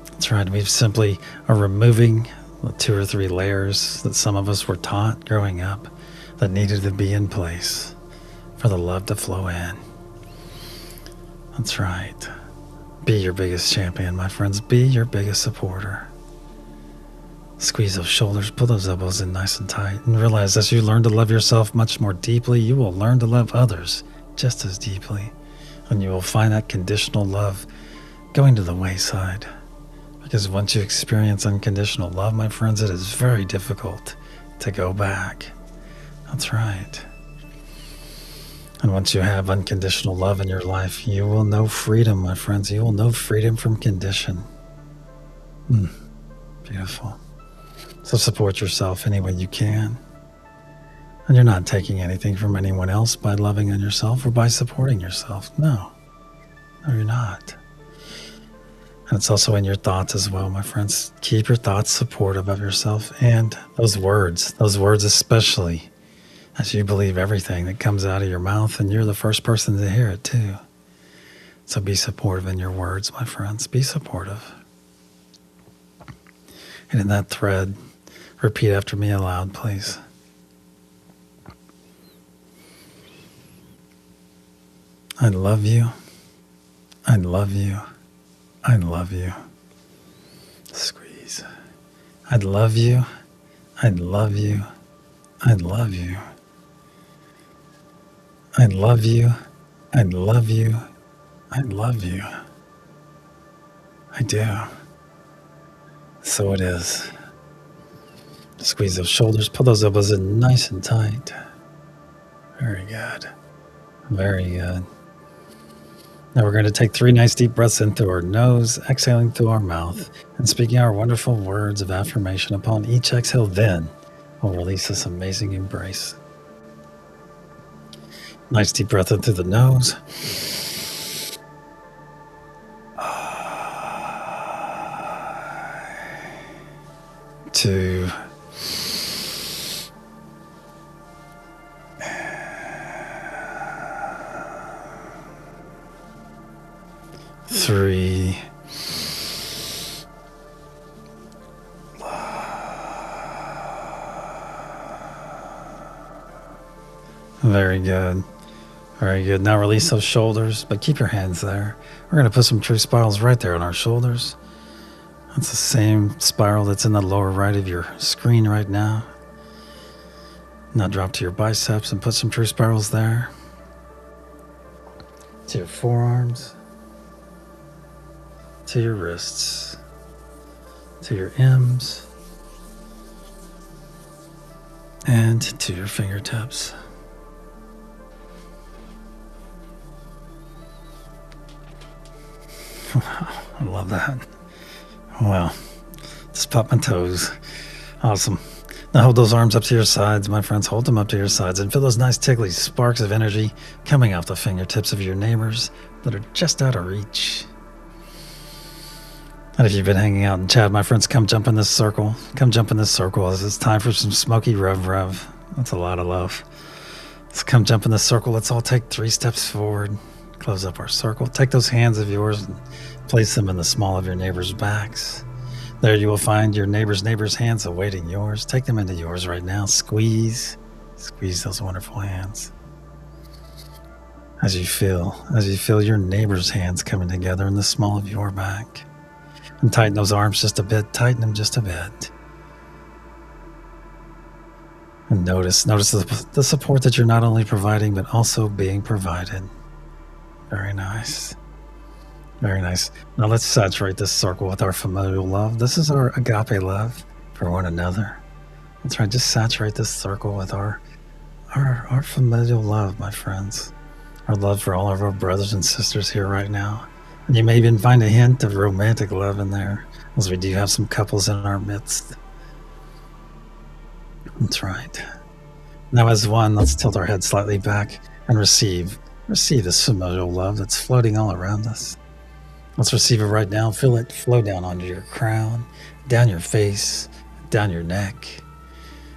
That's right. We simply are removing the 2 or 3 layers that some of us were taught growing up that needed to be in place for the love to flow in. That's right. Be your biggest champion, my friends. Be your biggest supporter. Squeeze those shoulders, pull those elbows in nice and tight, and realize as you learn to love yourself much more deeply, you will learn to love others just as deeply. And you will find that conditional love going to the wayside. Because once you experience unconditional love, my friends, it is very difficult to go back. That's right. And once you have unconditional love in your life, you will know freedom, my friends. You will know freedom from condition. Beautiful. So support yourself any way you can. And you're not taking anything from anyone else by loving on yourself or by supporting yourself. No, you're not. And it's also in your thoughts as well, my friends. Keep your thoughts supportive of yourself and those words especially, as you believe everything that comes out of your mouth, and you're the first person to hear it too. So be supportive in your words, my friends. Be supportive. And in that thread, repeat after me aloud, please. I love you. I love you. I love you. Squeeze. I love you. I love you. I love you. I love you. I love you. I love you. I do. So it is. Squeeze those shoulders. Pull those elbows in nice and tight. Very good. Very good. Now we're going to take 3 nice deep breaths in through our nose, exhaling through our mouth, and speaking our wonderful words of affirmation. Upon each exhale, then we'll release this amazing embrace. Nice deep breath in through the nose. 2. 3. Very good. Very good. Now release those shoulders, but keep your hands there. We're going to put some true spirals right there on our shoulders. That's the same spiral that's in the lower right of your screen right now. Now drop to your biceps and put some true spirals there. To your forearms. To your wrists. To your M's. And to your fingertips. Wow, I love that. Wow. Just pop my toes. Awesome. Now hold those arms up to your sides, my friends. Hold them up to your sides and feel those nice tickly sparks of energy coming off the fingertips of your neighbors that are just out of reach. And if you've been hanging out in chat, my friends, come jump in this circle. Come jump in this circle as it's time for some smoky rev. That's a lot of love. So come jump in this circle. Let's all take 3 steps forward. Close up our circle. Take those hands of yours and place them in the small of your neighbor's backs. There you will find your neighbor's hands awaiting yours. Take them into yours right now. Squeeze those wonderful hands. As you feel your neighbor's hands coming together in the small of your back. And tighten those arms just a bit. Tighten them just a bit. And notice the support that you're not only providing, but also being provided. Very nice. Very nice. Now let's saturate this circle with our familial love. This is our agape love for one another. That's right. Just saturate this circle with our familial love, my friends. Our love for all of our brothers and sisters here right now. And you may even find a hint of romantic love in there, as we do have some couples in our midst. That's right. Now as one, let's tilt our head slightly back and receive this familial love that's floating all around us. Let's receive it right now. Feel it flow down onto your crown, down your face, down your neck,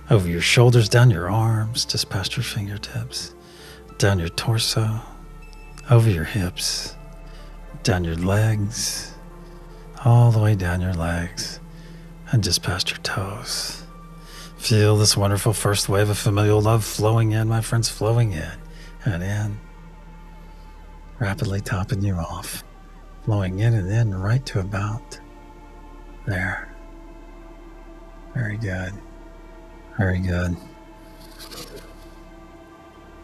over your shoulders, down your arms, just past your fingertips, down your torso, over your hips, down your legs, all the way down your legs, and just past your toes. Feel this wonderful first wave of familial love flowing in, my friends, flowing in and in, rapidly topping you off. Flowing in and in right to about there. Very good. Very good.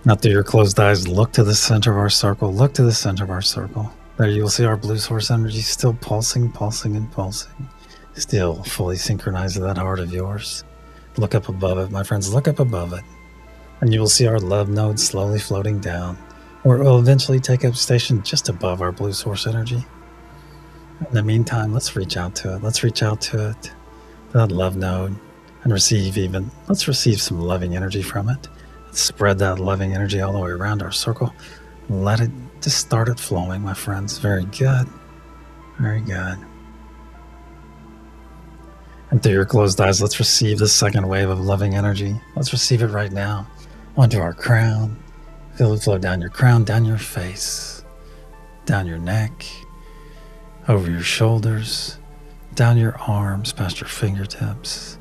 Now through your closed eyes, look to the center of our circle. Look to the center of our circle. There you will see our blue source energy still pulsing. Still fully synchronized to that heart of yours. Look up above it, my friends. Look up above it. And you will see our love node slowly floating down, where it will eventually take up station just above our blue source energy. In the meantime, let's reach out to it. Let's reach out to it, to that love node, and let's receive some loving energy from it. Let's spread that loving energy all the way around our circle. Let it just start it flowing, my friends. Very good. Very good. And through your closed eyes, let's receive the second wave of loving energy. Let's receive it right now onto our crown. Feel it flow down your crown, down your face, down your neck, over your shoulders, down your arms, past your fingertips,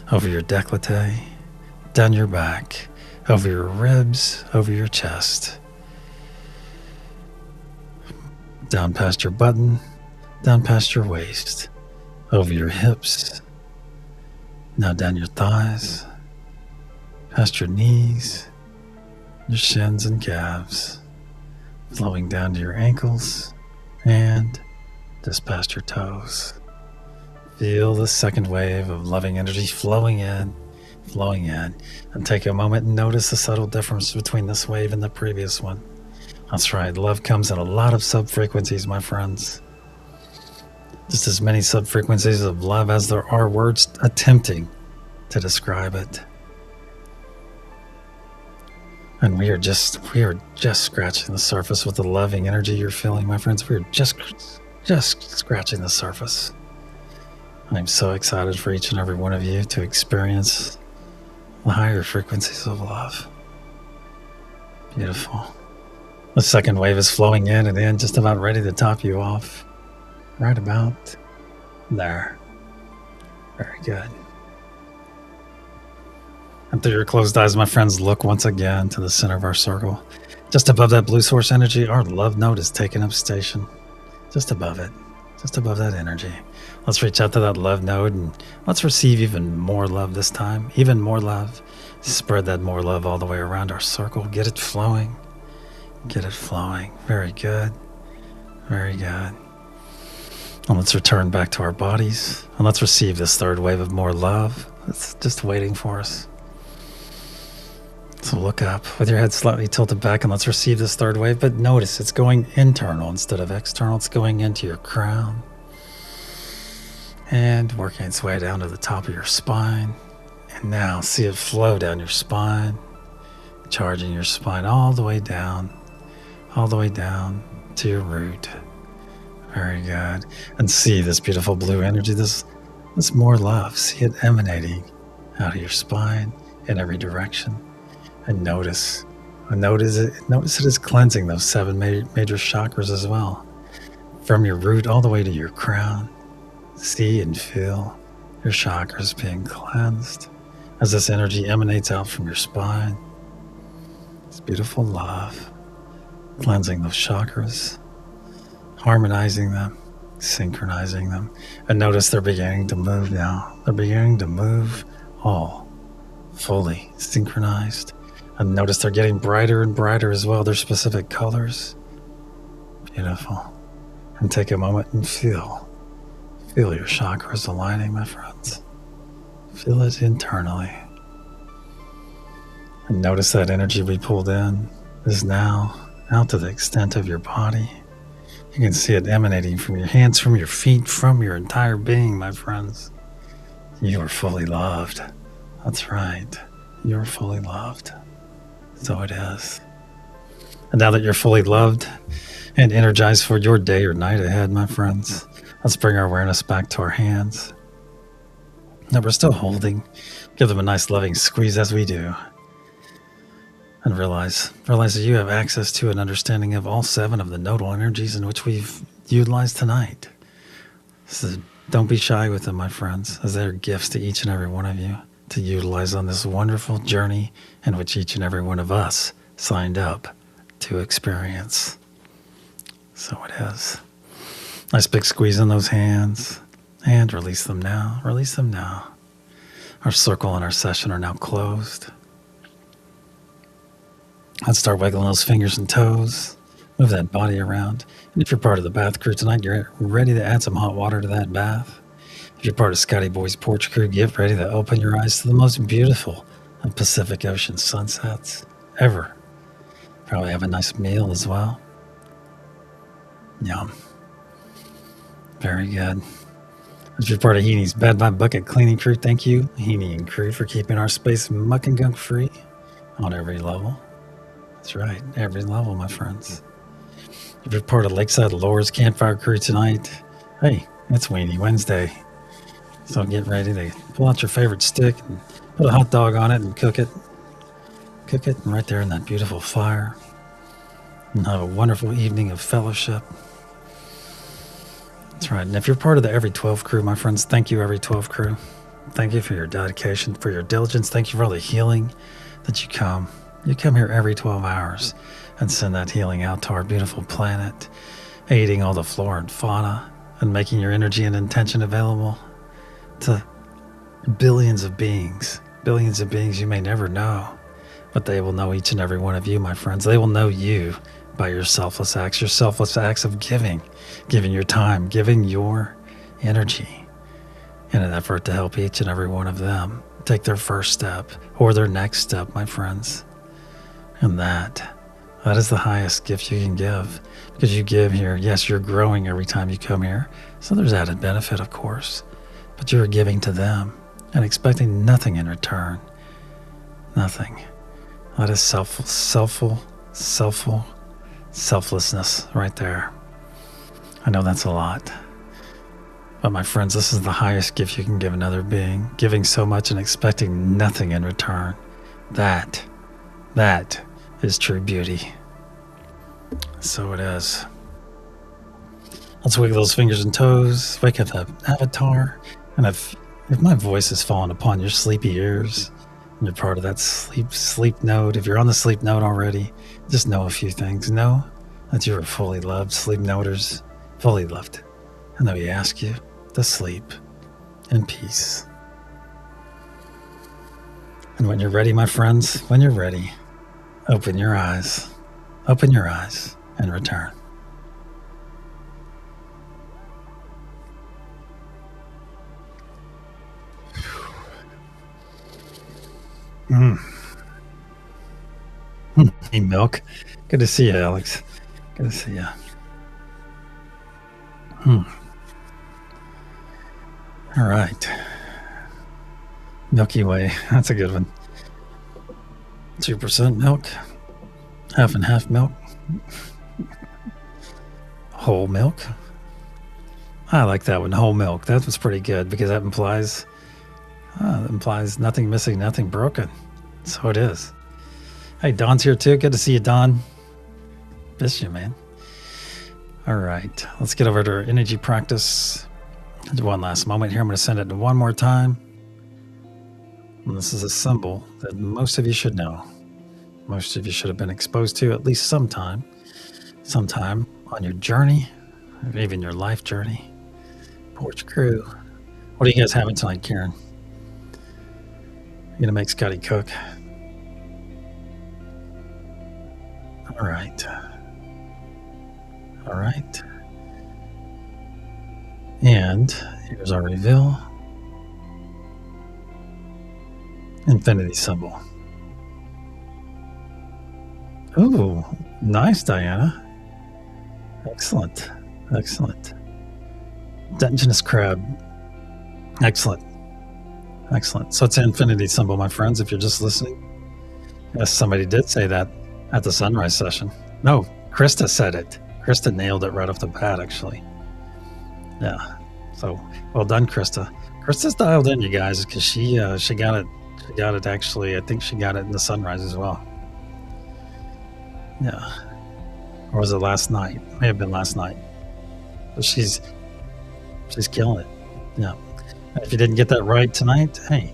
over your décolleté, down your back, over your ribs, over your chest, down past your button, down past your waist, over your hips, now down your thighs, past your knees, your shins and calves, flowing down to your ankles, and just past your toes. Feel the second wave of loving energy flowing in, and take a moment and notice the subtle difference between this wave and the previous one. That's right, love comes in a lot of sub-frequencies, my friends. Just as many sub-frequencies of love as there are words attempting to describe it. And we are just scratching the surface with the loving energy you're feeling, my friends. We are just scratching the surface. I'm so excited for each and every one of you to experience the higher frequencies of love. Beautiful. The second wave is flowing in and in, just about ready to top you off. Right about there. Very good. And through your closed eyes, my friends, look once again to the center of our circle. Just above that blue source energy, our love node is taking up station. Just above it. Just above that energy. Let's reach out to that love node and let's receive even more love this time. Even more love. Spread that more love all the way around our circle. Get it flowing. Get it flowing. Very good. Very good. And let's return back to our bodies. And let's receive this third wave of more love. It's just waiting for us. So look up with your head slightly tilted back and let's receive this third wave. But notice it's going internal instead of external. It's going into your crown and working its way down to the top of your spine. And now see it flow down your spine, charging your spine all the way down to your root. Very good. And see this beautiful blue energy, this more love. See it emanating out of your spine in every direction. And notice it is cleansing those 7 major chakras as well. From your root all the way to your crown. See and feel your chakras being cleansed as this energy emanates out from your spine. It's beautiful love, cleansing those chakras, harmonizing them, synchronizing them. And notice they're beginning to move now. They're beginning to move all fully synchronized. And notice they're getting brighter and brighter as well. They're specific colors. Beautiful. And take a moment and feel your chakras aligning, my friends. Feel it internally. And notice that energy we pulled in is now out to the extent of your body. You can see it emanating from your hands, from your feet, from your entire being, my friends. You are fully loved. That's right. You're fully loved. So it is. And now that you're fully loved and energized for your day or night ahead, my friends, let's bring our awareness back to our hands that we're still holding. Give them a nice loving squeeze as we do. And realize that you have access to an understanding of all 7 of the nodal energies in which we've utilized tonight. So don't be shy with them, my friends, as they're gifts to each and every one of you to utilize on this wonderful journey in which each and every one of us signed up to experience. So it is. Nice big squeeze in those hands and release them now. Release them now. Our circle and our session are now closed. Let's start wiggling those fingers and toes. Move that body around. And if you're part of the bath crew tonight, you're ready to add some hot water to that bath. If you're part of Scotty Boy's Porch Crew, get ready to open your eyes to the most beautiful of Pacific Ocean sunsets ever. Probably have a nice meal as well. Yum. Very good. If you're part of Heaney's Bed by Bucket Cleaning Crew, thank you, Heaney and crew, for keeping our space muck and gunk free on every level. That's right, every level, my friends. If you're part of Lakeside Lore's Campfire Crew tonight, hey, it's Weenie Wednesday. So get ready to pull out your favorite stick and put a hot dog on it and cook it. Cook it right there in that beautiful fire. And have a wonderful evening of fellowship. That's right. And if you're part of the Every 12 crew, my friends, thank you, Every 12 crew. Thank you for your dedication, for your diligence. Thank you for all the healing that you come. You come here every 12 hours and send that healing out to our beautiful planet, aiding all the flora and fauna and making your energy and intention available to billions of beings you may never know, but they will know each and every one of you, my friends. They will know you by your selfless acts of giving your time, giving your energy in an effort to help each and every one of them take their first step or their next step, my friends. And that is the highest gift you can give, because you give here. Yes, you're growing every time you come here, so there's added benefit, of course, but you're giving to them and expecting nothing in return. Nothing. That is selflessness right there. I know that's a lot. But my friends, this is the highest gift you can give another being. Giving so much and expecting nothing in return. That is true beauty. So it is. Let's wiggle those fingers and toes. Wake up that avatar. And if my voice has fallen upon your sleepy ears, and you're part of that sleep node, if you're on the sleep node already, just know a few things. Know that you are fully loved, sleep noders, fully loved. And that we ask you to sleep in peace. And when you're ready, my friends, when you're ready, open your eyes and return. Hey, Milk. Good to see you, Alex. Good to see you. All right. Milky Way. That's a good one. 2% milk. Half and half milk. Whole milk. I like that one. Whole milk. That was pretty good, because that implies nothing missing, nothing broken. So it is. Hey, Don's here too. Good to see you, Don. Miss you, man. All right. Let's get over to our energy practice. One last moment here. I'm going to send it one more time. And this is a symbol that most of you should know. Most of you should have been exposed to at least sometime on your journey, or even your life journey. Porch Crew. What are you guys having tonight, Karen? You gonna make Scotty cook? All right. And here's our reveal. Infinity symbol. Ooh, nice, Diana. Excellent. Dungeness crab. Excellent. So it's an infinity symbol, my friends, if you're just listening. Yes, somebody did say that at the sunrise session. No, Krista said it. Krista nailed it right off the bat, actually. Yeah. So well done, Krista. Krista's dialed in, you guys, because she got it. She got it, actually. I think she got it in the sunrise as well. Yeah. Or was it last night? May have been last night. But she's killing it. Yeah. If you didn't get that right tonight, hey,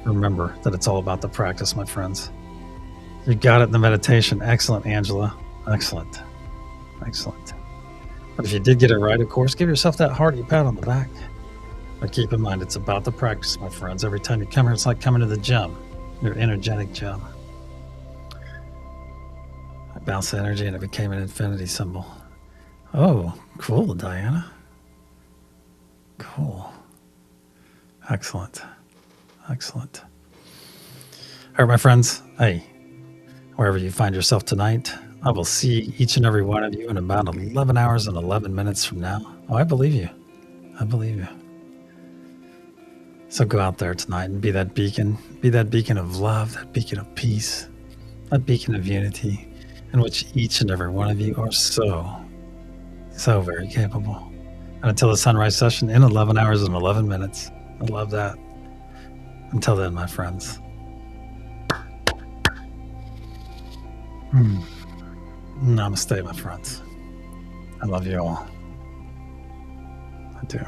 remember that it's all about the practice, my friends. You got it in the meditation. Excellent, Angela. Excellent. But if you did get it right, of course, give yourself that hearty pat on the back. But keep in mind, it's about the practice, my friends. Every time you come here, it's like coming to the gym, your energetic gym. I bounced the energy and it became an infinity symbol. Oh, cool, Diana. Cool. Excellent. Excellent. All right, my friends. Hey, wherever you find yourself tonight, I will see each and every one of you in about 11 hours and 11 minutes from now. Oh, I believe you. I believe you. So go out there tonight and be that beacon of love, that beacon of peace, that beacon of unity, in which each and every one of you are so very capable. And until the sunrise session in 11 hours and 11 minutes. I love that. Until then, my friends. Namaste, my friends. I love you all. I do.